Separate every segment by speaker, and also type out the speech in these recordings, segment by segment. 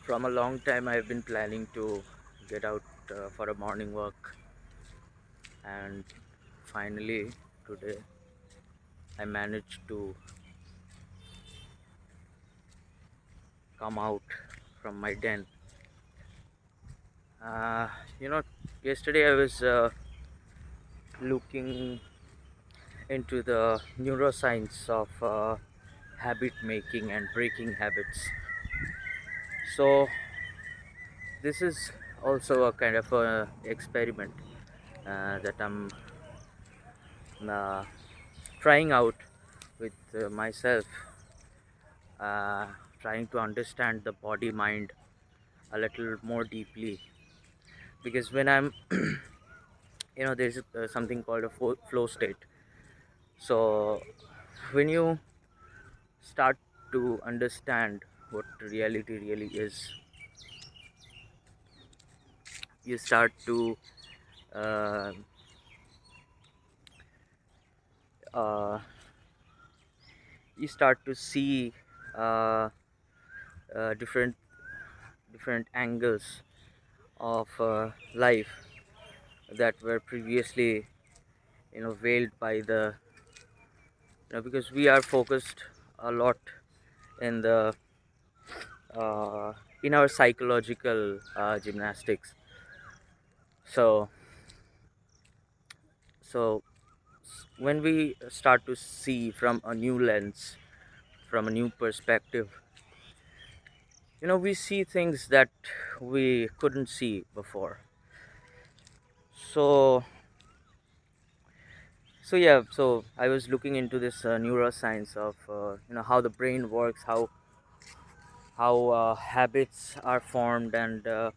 Speaker 1: From a long time, I've been planning to get out for a morning walk, and finally, today, I managed to come out from my den. Uh, you know, Yesterday I was looking into the neuroscience of habit making and breaking habits. So, this is also a kind of a experiment that I'm uh, trying out with myself, uh, trying to understand the body mind a little more deeply. Because when I'm there's something called a flow state. So when you start to understand what reality really is, you start to uh, uh, see uh, different angles of life that were previously veiled by the because we are focused a lot in the in our psychological gymnastics. So when we start to see from a new lens, from a new perspective, we see things that we couldn't see before. So so yeah so I was looking into this neuroscience of how the brain works, how habits are formed, and uh,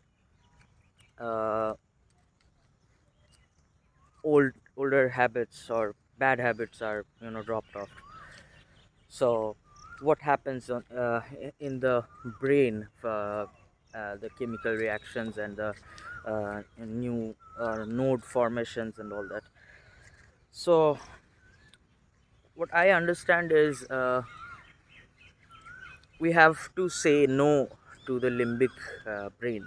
Speaker 1: older habits or bad habits are dropped off. So what happens in the brain, the chemical reactions and the new node formations and all that. So what I understand is we have to say no to the limbic brain.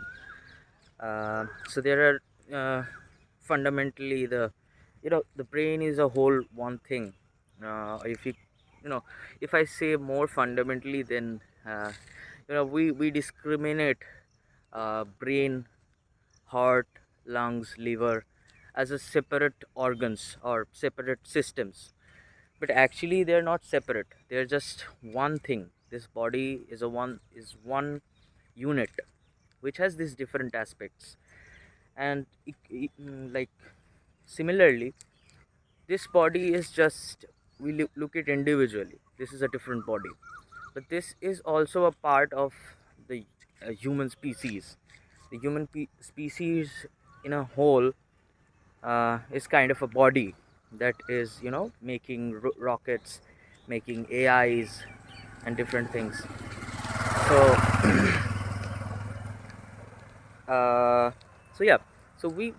Speaker 1: So there are fundamentally the brain is a whole one thing. If you know if I say more fundamentally, then we discriminate brain, heart, lungs, liver as a separate organs or separate systems, but actually they're not separate. They're just one thing. This body is one unit which has these different aspects. And like similarly, this body is just, we look it individually, this is a different body, but this is also a part of the human species. The human species in a whole is kind of a body that is making rockets, making AIs and different things. So uh, so yeah, so we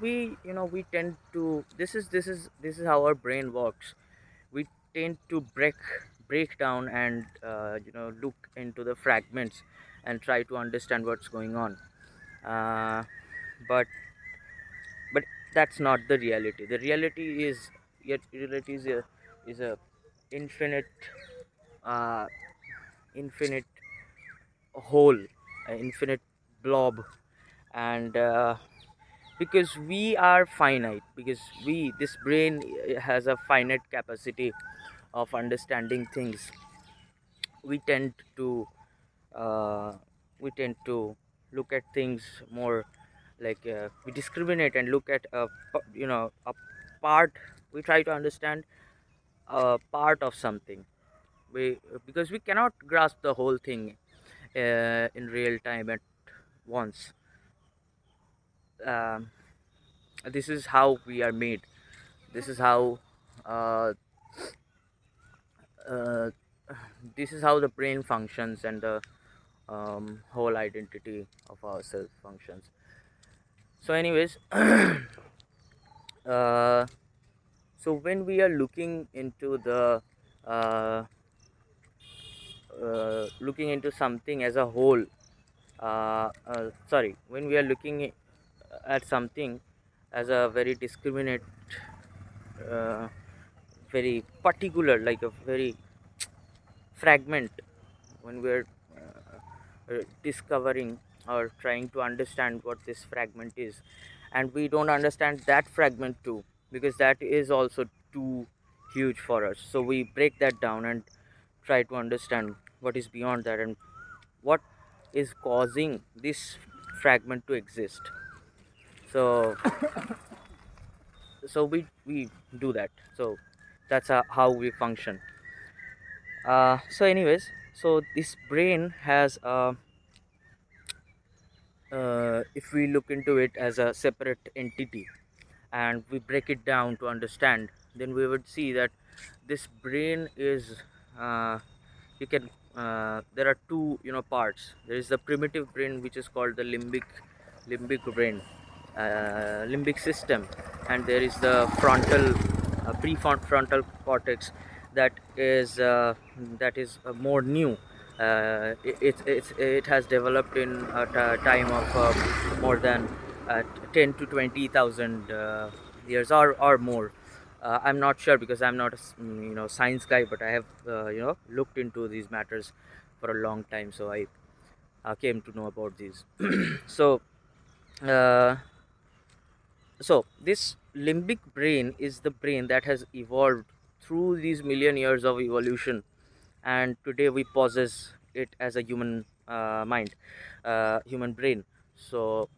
Speaker 1: tend to, this is how our brain works. We tend to break down and look into the fragments and try to understand what's going on. uh, but but that's not the reality. The reality is, yet reality is a infinite uh, infinite whole, an infinite blob. And because we are finite, because this brain has a finite capacity of understanding things, we tend to uh, we tend to look at things more like, we discriminate and look at a part. We try to understand a part of something, we because we cannot grasp the whole thing in real time at once. um, this is how we are made. This is how uh, uh, this is how the brain functions, and the whole identity of ourselves functions. So anyways, uh, so when we are looking into the uh, looking into something as a whole, sorry, when we are looking at something as a very discriminate, uh, very particular, like a very fragment, when we're discovering or trying to understand what this fragment is, and we don't understand that fragment too, because that is also too huge for us, so we break that down and try to understand what is beyond that and what is causing this fragment to exist. So we do that. So that's how we function. So anyways, so this brain has if we look into it as a separate entity and we break it down to understand, then we would see that this brain is uh, you can there are two, parts. There is the primitive brain, which is called the limbic brain, limbic system, and there is the frontal prefrontal cortex, that is more new. It has developed in a time of more than 10 to 20,000 years, or more. I'm not sure, because I'm not a science guy, but I have looked into these matters for a long time, so I came to know about these. So uh, this limbic brain is the brain that has evolved through these million years of evolution, and today we possess it as a human mind, human brain. So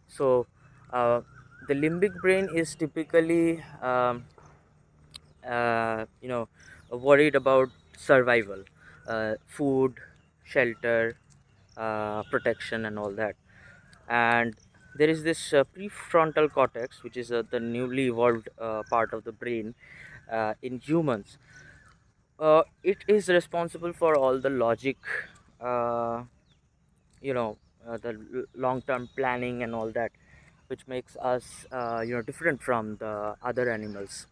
Speaker 1: so uh, the limbic brain is typically worried about survival, food, shelter, protection, and all that. And there is this prefrontal cortex, which is the newly evolved part of the brain in humans. It is responsible for all the logic, uh, you know the long term planning and all that, which makes us different from the other animals.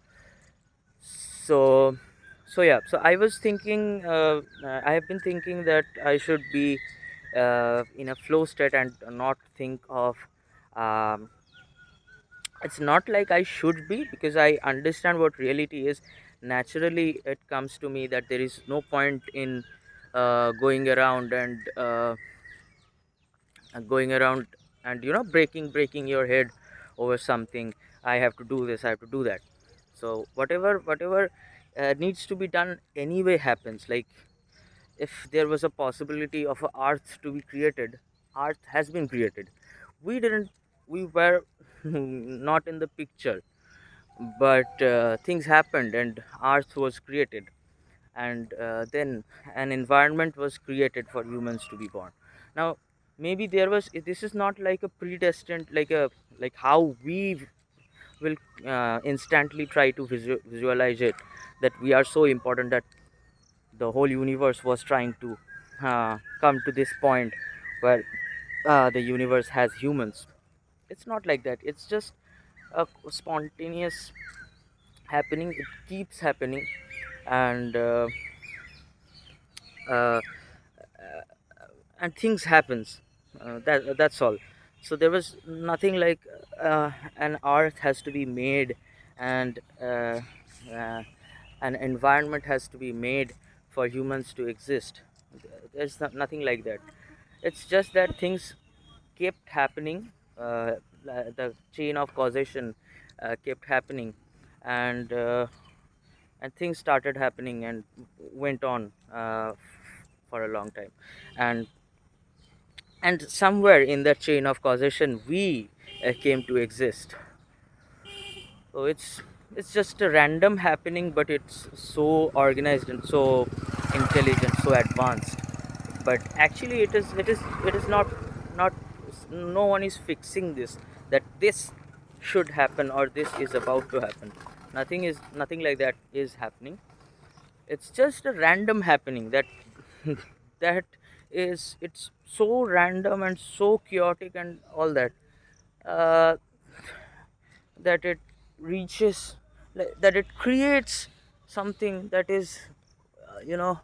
Speaker 1: So so yeah so I was thinking, I have been thinking that I should be in a flow state and not think of, um, it's not like I should be, because I understand what reality is. Naturally it comes to me that there is no point in going around and breaking your head over something. I have to do this, I have to do that. So whatever needs to be done anyway happens. Like, if there was a possibility of a earth to be created, earth has been created. We were not in the picture, but things happened and earth was created, and then an environment was created for humans to be born. Now, maybe this is not like a predestined, like how we will instantly try to visualize it, that we are so important that the whole universe was trying to come to this point where the universe has humans. It's not like that. It's just a spontaneous happening. It keeps happening, and uh, and things happens. That's all. So there was nothing like an earth has to be made, and uh, an environment has to be made for humans to exist. There's nothing like that. It's just that things kept happening. The chain of causation kept happening, and things started happening and went on for a long time. And and somewhere in that chain of causation, we came to exist. So it's just a random happening, but it's so organized and so intelligent, so advanced. But actually it is not no one is fixing this, that this should happen or this is about to happen. Nothing like that is happening. It's just a random happening that that it's so random and so chaotic and all that, uh, that it reaches, that it creates something that is, you know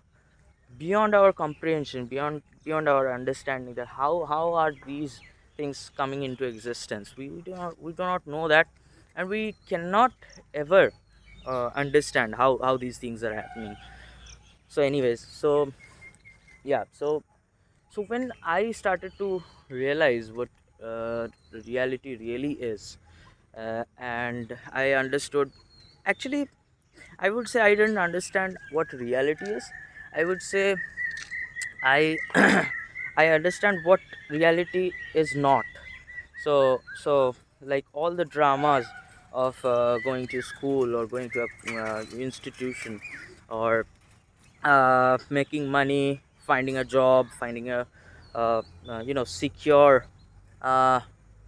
Speaker 1: beyond our comprehension, beyond beyond our understanding, that how are these things coming into existence. We do not know that, and we cannot ever understand how these things are happening. So anyways, so yeah, so when I started to realize what reality really is, and I understood, actually, I would say I didn't understand what reality is. I would say I I understand what reality is not. So like all the dramas of going to school or going to a institution, or making money, finding a job, finding a secure uh,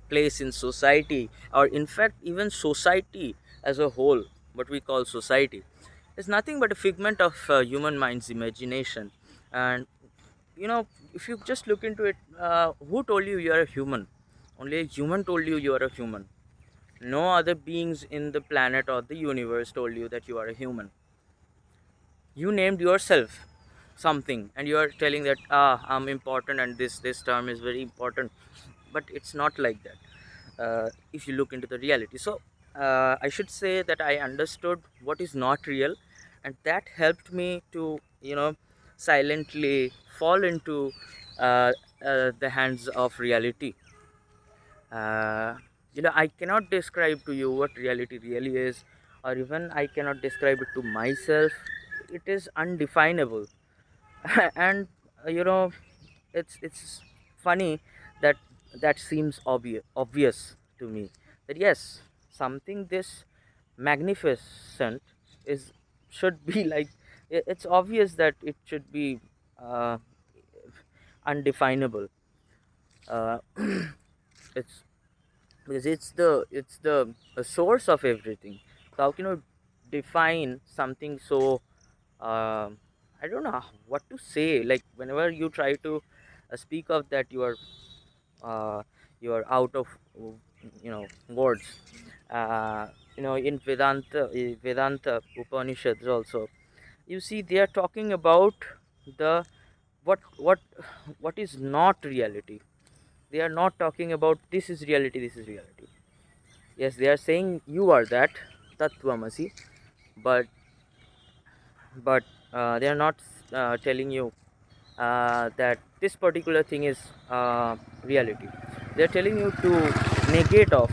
Speaker 1: place in society, or in fact even society as a whole, what we call society, is nothing but a figment of human mind's imagination. And if you just look into it, who told you you are a human? Only a human told you you are a human. No other beings in the planet or the universe told you that you are a human. You named yourself something, and you are telling that, I'm important, and this term is very important. But it's not like that. If you look into the reality, so I should say that I understood what is not real, and that helped me to silently fall into the hands of reality. uh, I cannot describe to you what reality really is, or even I cannot describe it to myself. It is undefinable. And it's funny that that seems obvious to me, that yes, something this magnificent is should be like, it's obvious that it should be uh, undefinable. uh, it's because it's the source of everything. So how can you define something so, I don't know what to say. Like whenever you try to speak of that, uh, you are out of words. uh, in Vedanta Upanishads also, you see they are talking about the what is not reality. They are not talking about this is reality, this is reality. Yes, they are saying you are that Tattvamasi, but they are not telling you that this particular thing is reality. They are telling you to negate of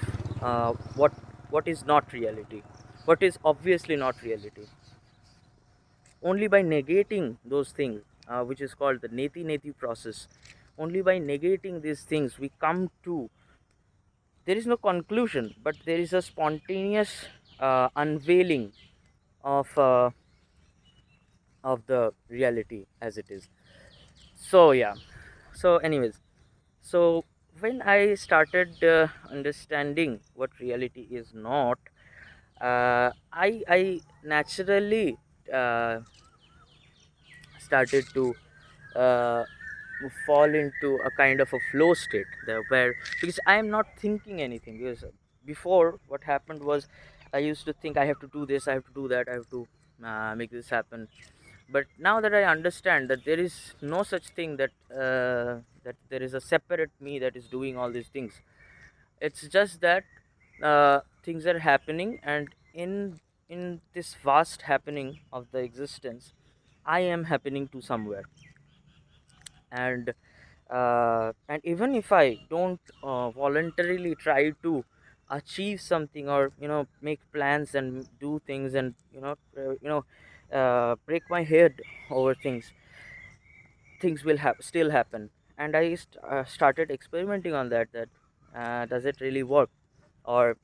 Speaker 1: what is not reality, what is obviously not reality. Only by negating those things, which is called the neti process, only by negating these things we come to, there is no conclusion, but there is a spontaneous unveiling of the reality as it is. So yeah, so anyways, so when I started understanding what reality is not, I naturally uh, started to uh, fall into a kind of a flow state there, where, because I am not thinking anything. Because before, what happened was, I used to think I have to do this, I have to do that, I have to make this happen. But now that I understand that there is no such thing, that there is a separate me that is doing all these things. It's just that things are happening, and in this vast happening of the existence, I am happening to somewhere. And even if I don't voluntarily try to achieve something, or make plans and do things, and break my head over things, things will still happen. And I started experimenting on that does it really work, or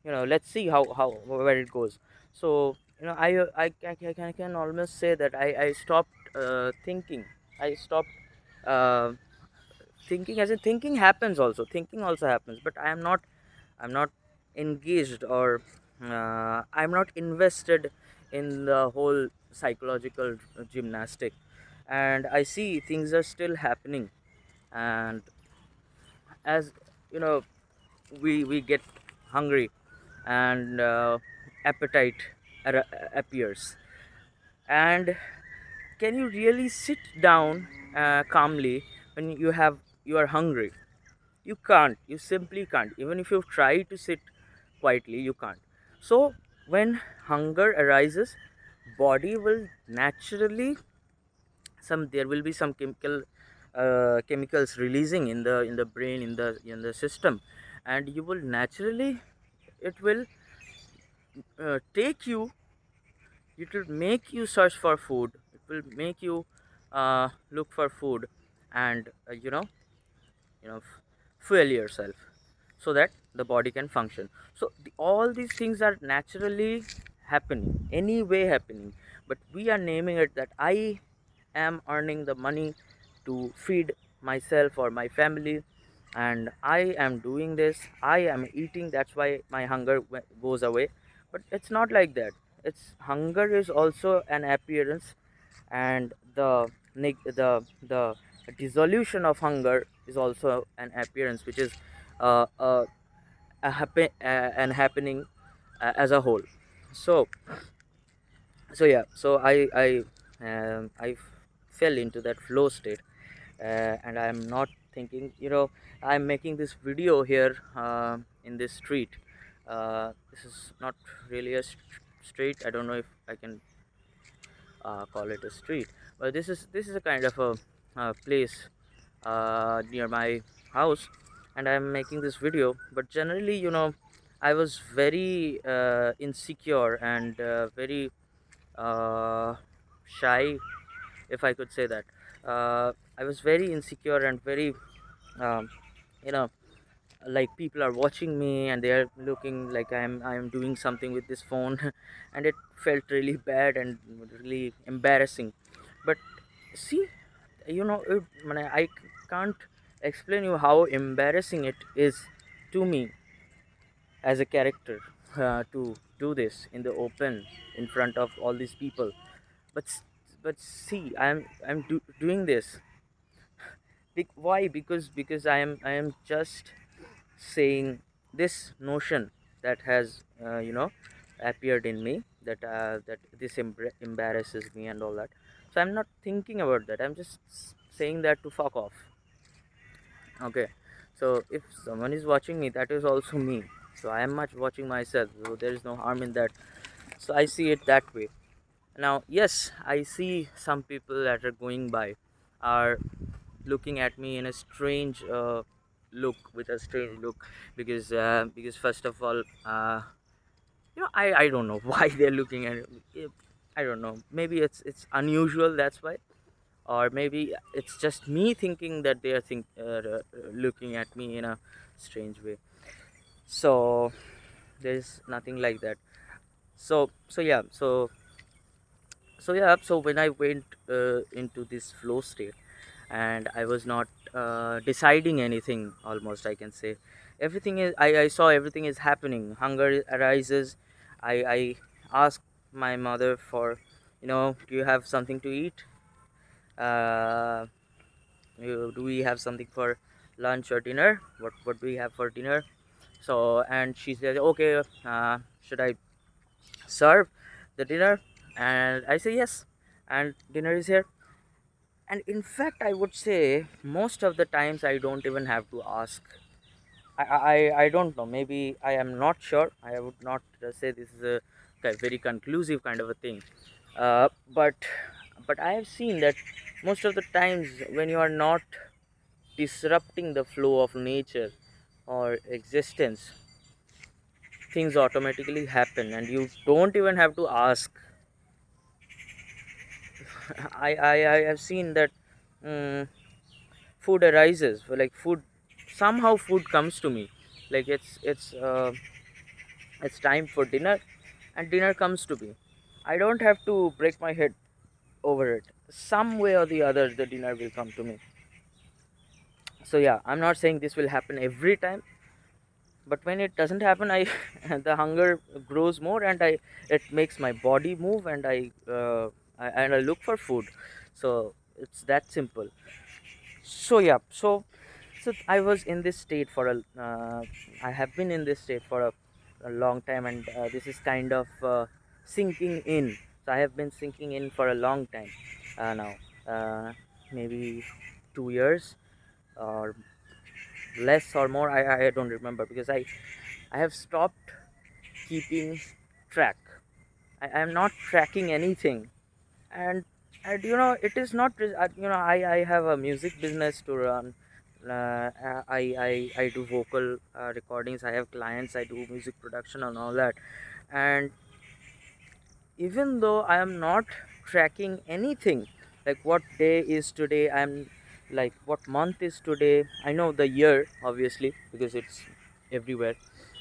Speaker 1: let's see how where it goes. So I can almost say that I stopped thinking. I stopped uh, thinking, as in thinking happens, also thinking also happens, but I'm not engaged, or I'm not invested in the whole psychological gymnastic. And I see things are still happening. And as you know we get hungry, and appetite appears. And can you really sit down calmly when you are hungry, you simply can't. Even if you try to sit quietly, you can't. So when hunger arises, body will naturally, there will be some chemicals releasing in the brain, in the system, and you will naturally, it will take you, it will make you search for food, it will make you look for food, and you know f- fuel yourself so that the body can function. So all these things are naturally happening, anyway happening, but we are naming it that I am earning the money to feed myself or my family, and I am doing this, I am eating, that's why my hunger goes away. But it's not like that. It's hunger is also an appearance, and the dissolution of hunger is also an appearance, which is uh, uh, an happening as a whole. So yeah, so I fell into that flow state, and I'm not thinking, I'm making this video here in this street. This is not really a street, I don't know if I can call it a street, but this is a kind of a place near my house, and I'm making this video. But generally, I was very insecure and very shy, if I could say that. I was very insecure and very um, you know like people are watching me and they are looking like I'm doing something with this phone, and it felt really bad and really embarrassing. But see, I can't explain you how embarrassing it is to me as a character, to do this in the open in front of all these people. but s- but see, doing this. Why? Because I am just saying this notion that has appeared in me, that this embarrasses me and all that. So I'm not thinking about that, I'm just saying that to fuck off. Okay, so if someone is watching me, that is also me. So I am much watching myself, so there is no harm in that. So I see it that way. Now, yes, I see some people that are going by are looking at me in a strange look, with a strange look, because first of all, I don't know why they're looking at it. I don't know. Maybe it's unusual, that's why, or maybe it's just me thinking that they are looking at me in a strange way. So there's nothing like that. So when I went into this flow state, and I was not deciding anything, almost I can say. Everything is, I saw everything is happening. Hunger arises. I asked my mother for, do you have something to eat? Uh, do we have something for lunch or dinner? What do we have for dinner? So, and she said, okay, should I serve the dinner? And I say yes, and dinner is here. And in fact, I would say most of the times I don't even have to ask. I don't know, maybe I am not sure, I would not say this is a very conclusive kind of a thing. uh, but I have seen that most of the times when you are not disrupting the flow of nature or existence, things automatically happen and you don't even have to ask. I have seen that um, food arises, like food, somehow food comes to me, like it's time for dinner, and dinner comes to me. I don't have to break my head over it. Some way or the other, the dinner will come to me. So yeah, I'm not saying this will happen every time, but when it doesn't happen, I the hunger grows more, and it makes my body move, and I look for food. So it's that simple. So yeah, so I was in this state for I have been in this state for a long time, and this is kind of sinking in. So I have been sinking in for a long time now, uh, maybe 2 years. or less or more. I don't remember, because I have stopped keeping track. I am not tracking anything. And and it is not I have a music business to run. I do vocal recordings. I have clients. I do music production and all that. And even though I am not tracking anything, like what day is today, I'm like what month is today. I know the year, obviously, because it's everywhere.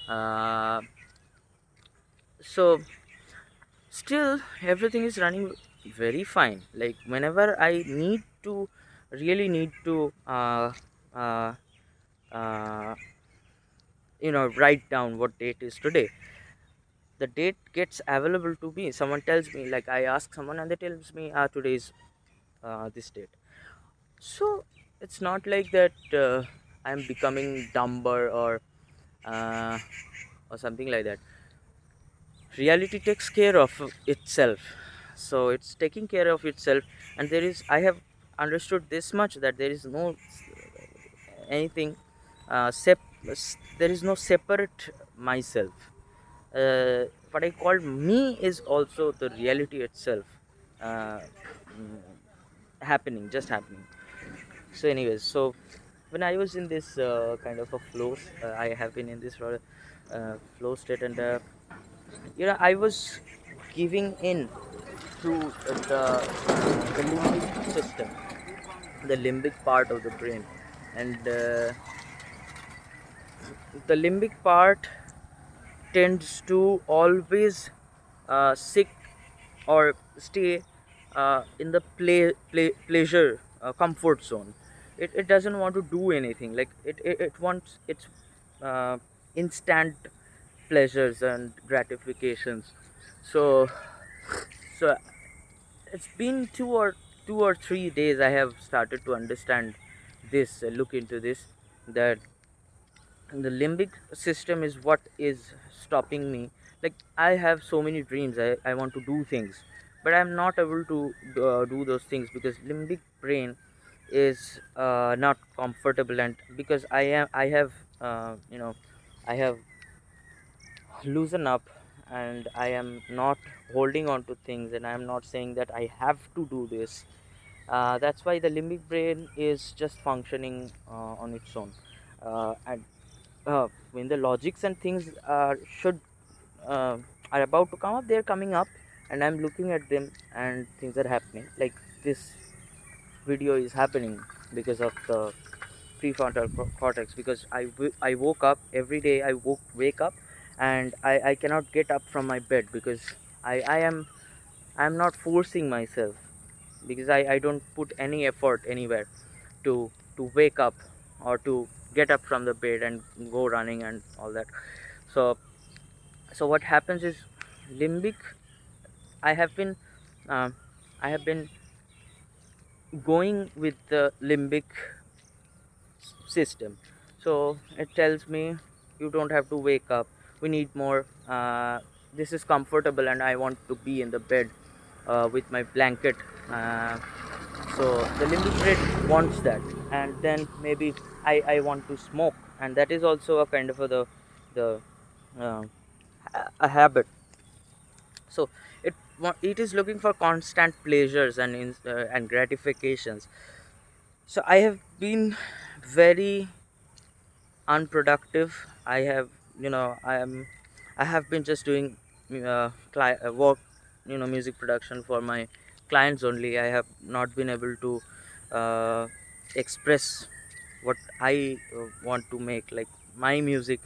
Speaker 1: Uh, so still everything is running very fine. Like whenever I need to, really need to uh, uh, write down what date is today, the date gets available to me. Someone tells me, like I ask someone and they tells me, today is this date. So it's not like that I'm becoming dumber uh, or something like that. Reality takes care of itself. So it's taking care of itself. And I have understood this much, that there is no anything there is no separate myself. What I call me is also the reality itself, uh, mm, happening, just happening. So anyways, so when I was in this kind of a I have been in this flow state. And I was giving in to the limbic system, the limbic part of the brain. And the limbic part tends to always seek or stay in the pleasure comfort zone. It doesn't want to do anything. Like it wants its uh, instant pleasures and gratifications. So so it's been 2 or 3 days I have started to understand this, look into this, that the limbic system is what is stopping me. Like I have so many dreams. I want to do things, but I'm not able to do those things, because limbic brain is not comfortable. And because I have I have loosen up, and I am not holding on to things, and I am not saying that I have to do this. That's why the limbic brain is just functioning on its own. And when the logics and things should uh, are about to come up, they're coming up, and I'm looking at them, and things are happening. Like this video is happening because of the prefrontal cortex. Because I woke up every day. Wake up, and I cannot get up from my bed, because I'm not forcing myself, because I don't put any effort anywhere to wake up or to get up from the bed and go running and all that. So so what happens is, limbic, I have been um, I have been going with the limbic system. So it tells me, you don't have to wake up, we need more. This is comfortable, and I want to be in the bed with my blanket. uh, so the limbic brain wants that. And then maybe I want to smoke, and that is also a kind of the uh, a habit. So it is looking for constant pleasures and gratifications. So I have been very unproductive. I have been just doing work, music production for my clients only. I have not been able to uh, express what I want to make. Like my music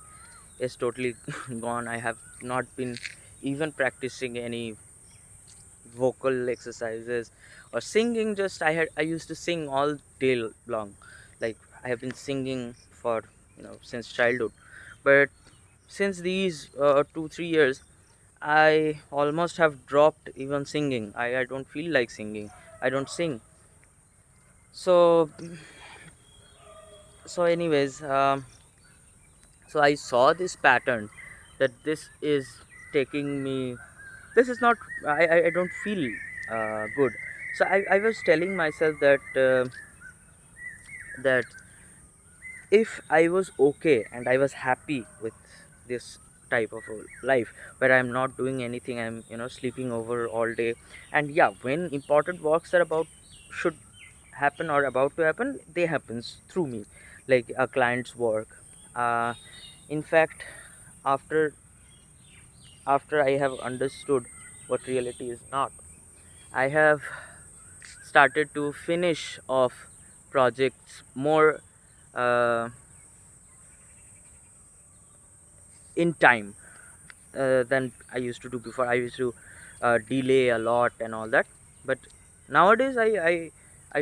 Speaker 1: is totally gone. I have not been even practicing any vocal exercises or singing. Just I used to sing all day long. Like I have been singing for since childhood. But since these 2 3 years, I almost have dropped even singing. I don't feel like singing. I don't sing. So so anyways, so I saw this pattern, that this is taking me, this is not, I don't feel good. So I was telling myself that if I was okay and I was happy with this type of a life where I'm not doing anything, I'm sleeping over all day, and yeah, when important works are about should happen or about to happen, they happens through me, like a client's work. In fact, after I have understood what reality is not, I have started to finish off projects more uh, in time than I used to do before. I used to delay a lot and all that, but nowadays I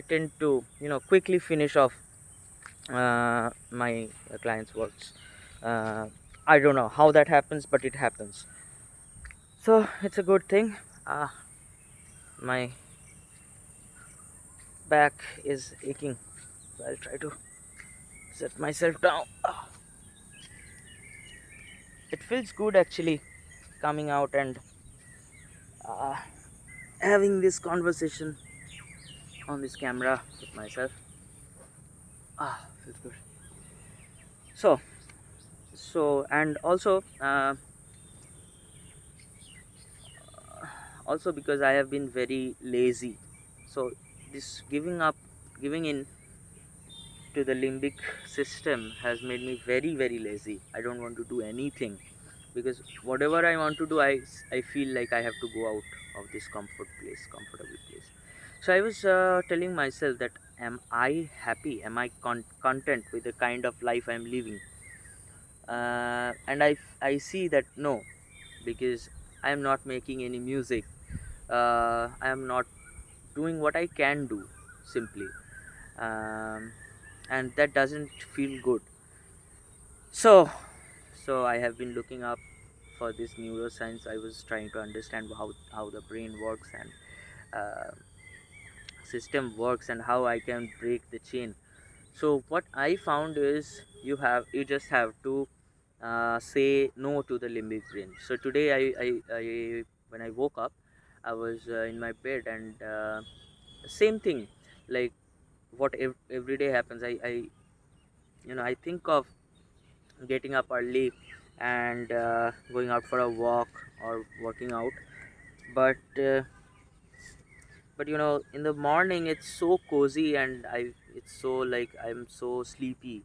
Speaker 1: tend to quickly finish off my clients' works. Uh, I don't know how that happens, but it happens. So it's a good thing. My back is aching, so I'll try to set myself down. It feels good actually coming out and uh, having this conversation on this camera with myself. Feels good. So, and also because I have been very lazy. So this giving in to the limbic system has made me very very lazy. I don't want to do anything because whatever I want to do, I feel like I have to go out of this comfortable place. So I was telling myself that, am I happy? Am I content with the kind of life I'm living? And I see that no, because I am not making any music. I am not doing what I can do simply, um, and that doesn't feel good. So, I have been looking up for this neuroscience. I was trying to understand how the brain works and uh, system works and how I can break the chain. So what I found is you just have to say no to the limbic brain. So today I when I woke up, I was in my bed, and same thing, like what every day happens. I think of getting up early and going out for a walk or working out, but in the morning it's so cozy, and it's so like I'm so sleepy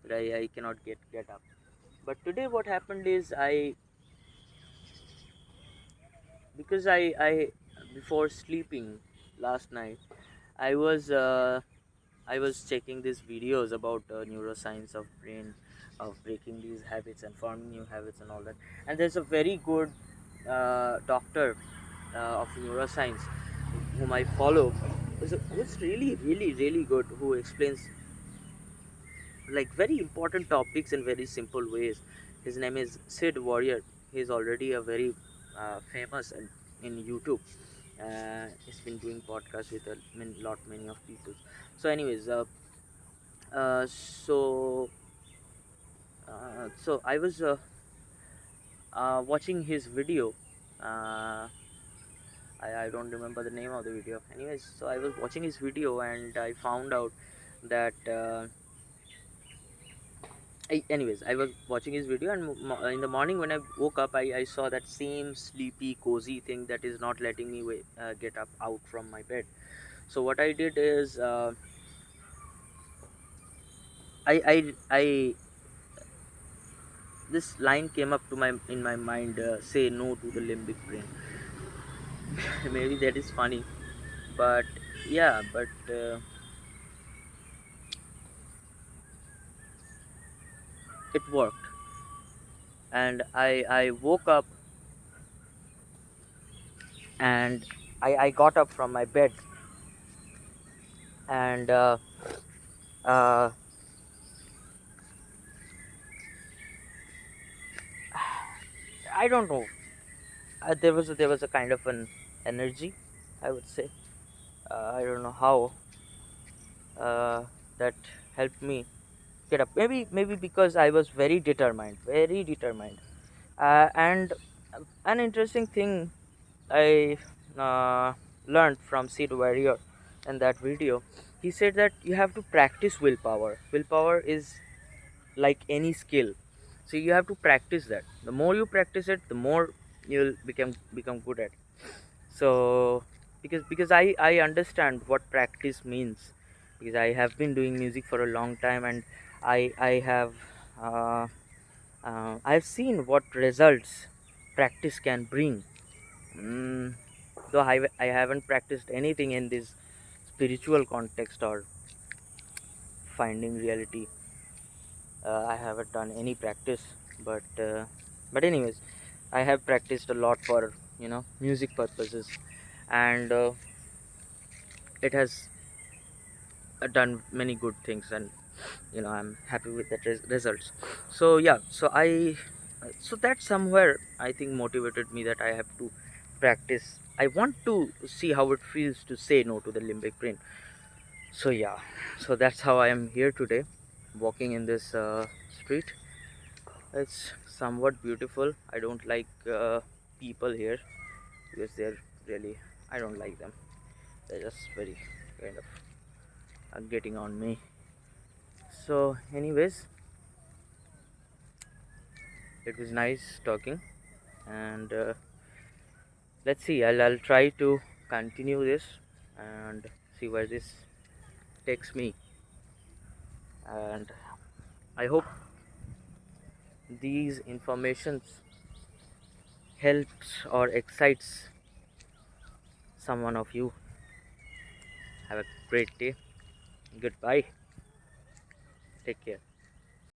Speaker 1: that I cannot get up. But today what happened is, I before sleeping last night, I was checking these videos about neuroscience of brain, of breaking these habits and forming new habits and all that. And there's a very good doctor of neuroscience whom I follow, who's really really really good, who explains like very important topics in very simple ways. His name is Sid Warrior. He's already a very famous in YouTube. He's been doing podcasts with many of people. So anyways, uh, so I was watching his video. uh, I don't remember the name of the video. Anyways, so I was watching his video and I found out that I was watching his video, and in the morning when I woke up, I saw that same sleepy cozy thing that is not letting me get up out from my bed. So what I did is, I this line came up to my in my mind: say no to the limbic brain. Maybe that is funny, but yeah, but it worked. And I woke up, and I got up from my bed, and uh, I don't know. There was a kind of an energy, I would say. I don't know how that helped me get up. Maybe because I was very determined. And an interesting thing I learned from Sid Warrior in that video, he said that you have to practice willpower. Willpower is like any skill. So you have to practice that. The more you practice it, the more you'll become good at. So because I understand what practice means, because I have been doing music for a long time, and I have uh, I've seen what results practice can bring. mm, though I haven't practiced anything in this spiritual context or finding reality, I haven't done any practice, but anyways, I have practiced a lot for music purposes, and it has done many good things, and I'm happy with the results. So yeah, so that somewhere I think motivated me that I have to practice. I want to see how it feels to say no to the limbic brain. So yeah, so that's how I am here today, walking in this street. It's somewhat beautiful. I don't like people here, because they're really, I don't like them. They're just very kind of getting on me. So anyways, it was nice talking, and let's see, I'll try to continue this and see where this takes me, and I hope these informations helps or excites someone of you. Have a great day. Goodbye. Take care.